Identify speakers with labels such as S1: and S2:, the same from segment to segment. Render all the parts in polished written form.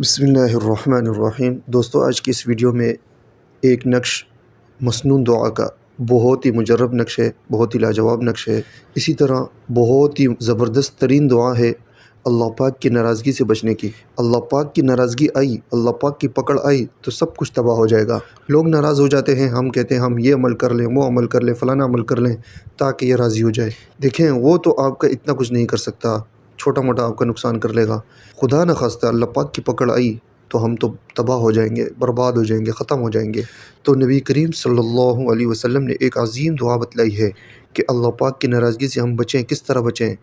S1: बिस्मिल्लाहिर्रहमानिर्रहीम। दोस्तों, आज की इस वीडियो में एक नक्श मसनून दुआ का बहुत ही मुजर्रब नक्श है, बहुत ही लाजवाब नक्श है। इसी तरह बहुत ही ज़बरदस्त तरीन दुआ है अल्लाह पाक की नाराज़गी से बचने की। अल्लाह पाक की नाराज़गी आई, अल्लाह पाक की पकड़ आई तो सब कुछ तबाह हो जाएगा। लोग नाराज़ हो जाते हैं, हम कहते हैं हम ये अमल कर लें, वो अमल कर लें, फ़लाना अमल कर लें ताकि ये राज़ी हो जाए। देखें, वो तो आपका इतना कुछ नहीं कर सकता, छोटा मोटा आपका नुकसान कर लेगा। खुदा न खास्ता अल्लाह पाक की पकड़ आई तो हम तो तबाह हो जाएंगे, बर्बाद हो जाएंगे, ख़त्म हो जाएंगे। तो नबी करीम सल्लल्लाहु अलैहि वसल्लम ने एक अजीम दुआ बतलाई है कि अल्लाह पाक की नाराज़गी से हम बचें। किस तरह बचें?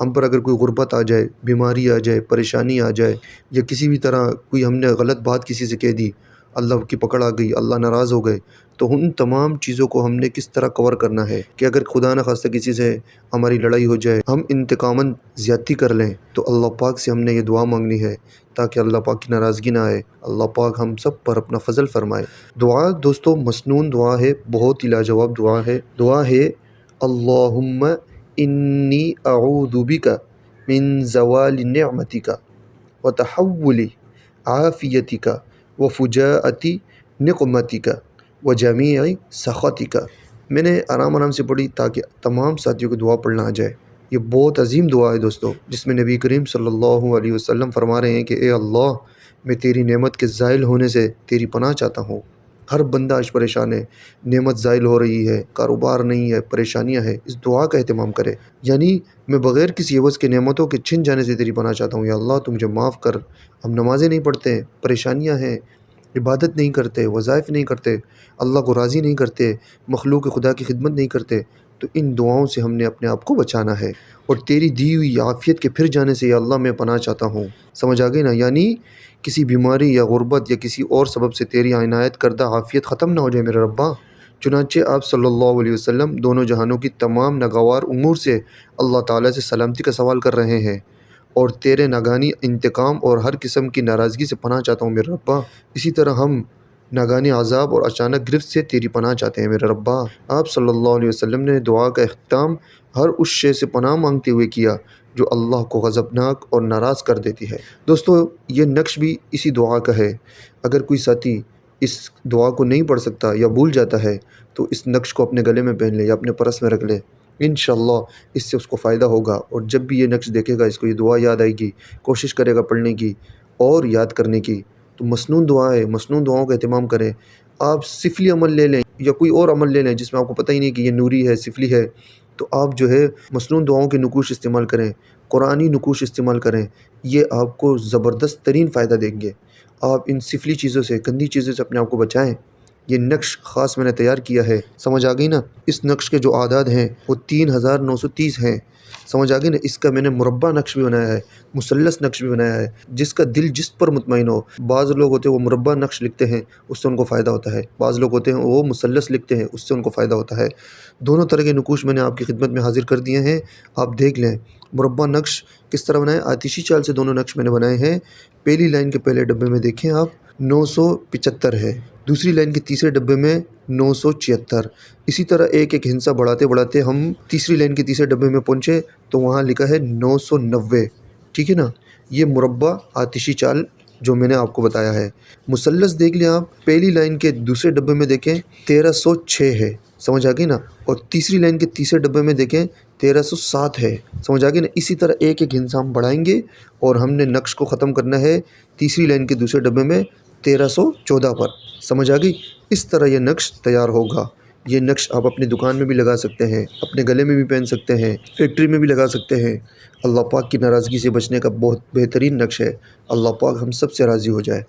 S1: हम पर अगर कोई गुर्बत आ जाए, बीमारी आ जाए, परेशानी आ जाए, या किसी भी तरह कोई हमने गलत बात किसी से कह दी, अल्लाह की पकड़ आ गई, अल्लाह नाराज़ हो गए, तो उन तमाम चीज़ों को हमने किस तरह कवर करना है कि अगर खुदा न खास्ता किसी से हमारी लड़ाई हो जाए, हम इंतकामन ज़्यादती कर लें, तो अल्लाह पाक से हमने ये दुआ मांगनी है ताकि अल्लाह पाक की नाराज़गी ना आए, अल्लाह पाक हम सब पर अपना फ़ज़ल फ़रमाए। दुआ दोस्तों मसनून दुआ है, बहुत ही लाजवाब दुआ है। दुआ है अल्लाहुम्मा इन्नी अऊज़ु बिका मिन ज़वालि निअमतिका व तहव्वुलि आफ़ियतिका व फ़ुजाअति निक़मतिका व जमीअ सख़तिका। मैंने आराम से पढ़ी ताकि तमाम साथियों को दुआ पढ़ना आ जाए। ये बहुत अजीम दुआ है दोस्तों, जिसमें नबी करीम सल्लल्लाहु अलैहि वसल्लम फरमा रहे हैं कि ए अल्लाह, मैं तेरी नेमत के ज़ाइल होने से तेरी पनाह चाहता हूँ। हर बंदा आज परेशान है, नेमत ज़ाइल हो रही है, कारोबार नहीं है, परेशानियाँ हैं। इस दुआ का एहतमाम करे, यानी मैं बग़ैर किसी एवज़ के नेमतों के छिन जाने से तेरी पनाह चाहता हूँ। या अल्लाह, तू मुझे माफ़ कर। हम नमाज़ें नहीं पढ़ते, परेशानियाँ हैं, इबादत नहीं करते, वज़ाइफ नहीं करते, अल्लाह को राज़ी नहीं करते, मखलूक खुदा की खिदमत नहीं करते। तो इन दुआओं से हमने अपने आप को बचाना है और तेरी दी हुई आफ़ियत के फिर जाने से या अल्लाह मैं पनाह चाहता हूँ। समझ आ गई ना? यानी किसी बीमारी या गुर्बत या किसी और सबब से तेरी इनायत करदा आफ़ियत ख़त्म ना हो जाए मेरे रब्बा। चुनांचे आप सल्लल्लाहु अलैहि वसल्लम दोनों जहानों की तमाम नागवार उमूर से अल्लाह ताला से सलामती का सवाल कर रहे हैं और तेरे नागानी इंतकाम और हर किस्म की नाराज़गी से पनाह चाहता हूँ मेरे रब्बा। इसी तरह हम नागानी अज़ाब और अचानक गिरफ्त से तेरी पनाह चाहते हैं मेरे रब्बा। आप सल्लल्लाहु अलैहि वसल्लम ने दुआ का इख्तिताम हर उस शे से पनाह मांगते हुए किया जो अल्लाह को गज़बनाक और नाराज़ कर देती है। दोस्तों, ये नक्श भी इसी दुआ का है। अगर कोई साथी इस दुआ को नहीं पढ़ सकता या भूल जाता है तो इस नक्श को अपने गले में पहन ले या अपने पर्स में रख ले, इंशाअल्लाह इससे उसको फ़ायदा होगा। और जब भी ये नक्श देखेगा, इसको ये दुआ याद आएगी, कोशिश करेगा पढ़ने की और याद करने की। तो मसनून दुआ है, मसनून दुआओं का एहतमाम करें। आप सिफली अमल ले लें या कोई और अमल ले लें जिसमें आपको पता ही नहीं कि ये नूरी है, सिफली है, तो आप जो है मसनून दुआओं के नुकूश इस्तेमाल करें, कुरानी नुकूश इस्तेमाल करें। ये आपको ज़बरदस्त तरीन फ़ायदा देंगे। आप इन सिफली चीज़ों से, गंदी चीज़ों से अपने आप को बचाएँ। ये नक्श ख़ास मैंने तैयार किया है, समझ आ गई ना? इस नक्श के जो आदाद हैं वो 3930 हैं, समझ आ गई ना? इसका मैंने मुरब्बा नक्श भी बनाया है, मुसल्लस नक्श भी बनाया है, जिसका दिल जिस पर मुतमईन हो। बाज़ लोग होते हैं वो मुरब्बा नक्श लिखते हैं, उससे उनको फ़ायदा होता है। बाज़ लोग होते हैं वो मुसल्लस लिखते हैं, उससे उनको फ़ायदा होता है। दोनों तरह के नुकूश मैंने आपकी खिदमत में हाजिर कर दिए हैं, आप देख लें। मुरब्बा नक्श किस तरह बनाए? आतिशी चाल से दोनों नक्श मैंने बनाए हैं। पहली लाइन के पहले डब्बे में देखें आप 975 है, दूसरी लाइन के तीसरे डब्बे में 976। इसी तरह एक एक हिंसा बढ़ाते बढ़ाते हम तीसरी लाइन के तीसरे डब्बे में पहुँचे तो वहाँ लिखा है 990। ठीक है ना? ये मुरब्बा आतिशी चाल जो मैंने आपको बताया है। मुसल्लस देख लें आप, पहली लाइन के दूसरे डब्बे में देखें 1306 है, समझ आ गई ना? और तीसरी लाइन के तीसरे डब्बे में देखें 1307 है, समझ आ गई ना? इसी तरह एक एक हिंसा हम बढ़ाएंगे और हमने नक्श को ख़त्म करना है तीसरी लाइन के दूसरे डब्बे में 1314 पर, समझ आ गई? इस तरह यह नक्श तैयार होगा। ये नक्श आप अपनी दुकान में भी लगा सकते हैं, अपने गले में भी पहन सकते हैं, फैक्ट्री में भी लगा सकते हैं। अल्लाह पाक की नाराज़गी से बचने का बहुत बेहतरीन नक्श है। अल्लाह पाक हम सब से राज़ी हो जाए।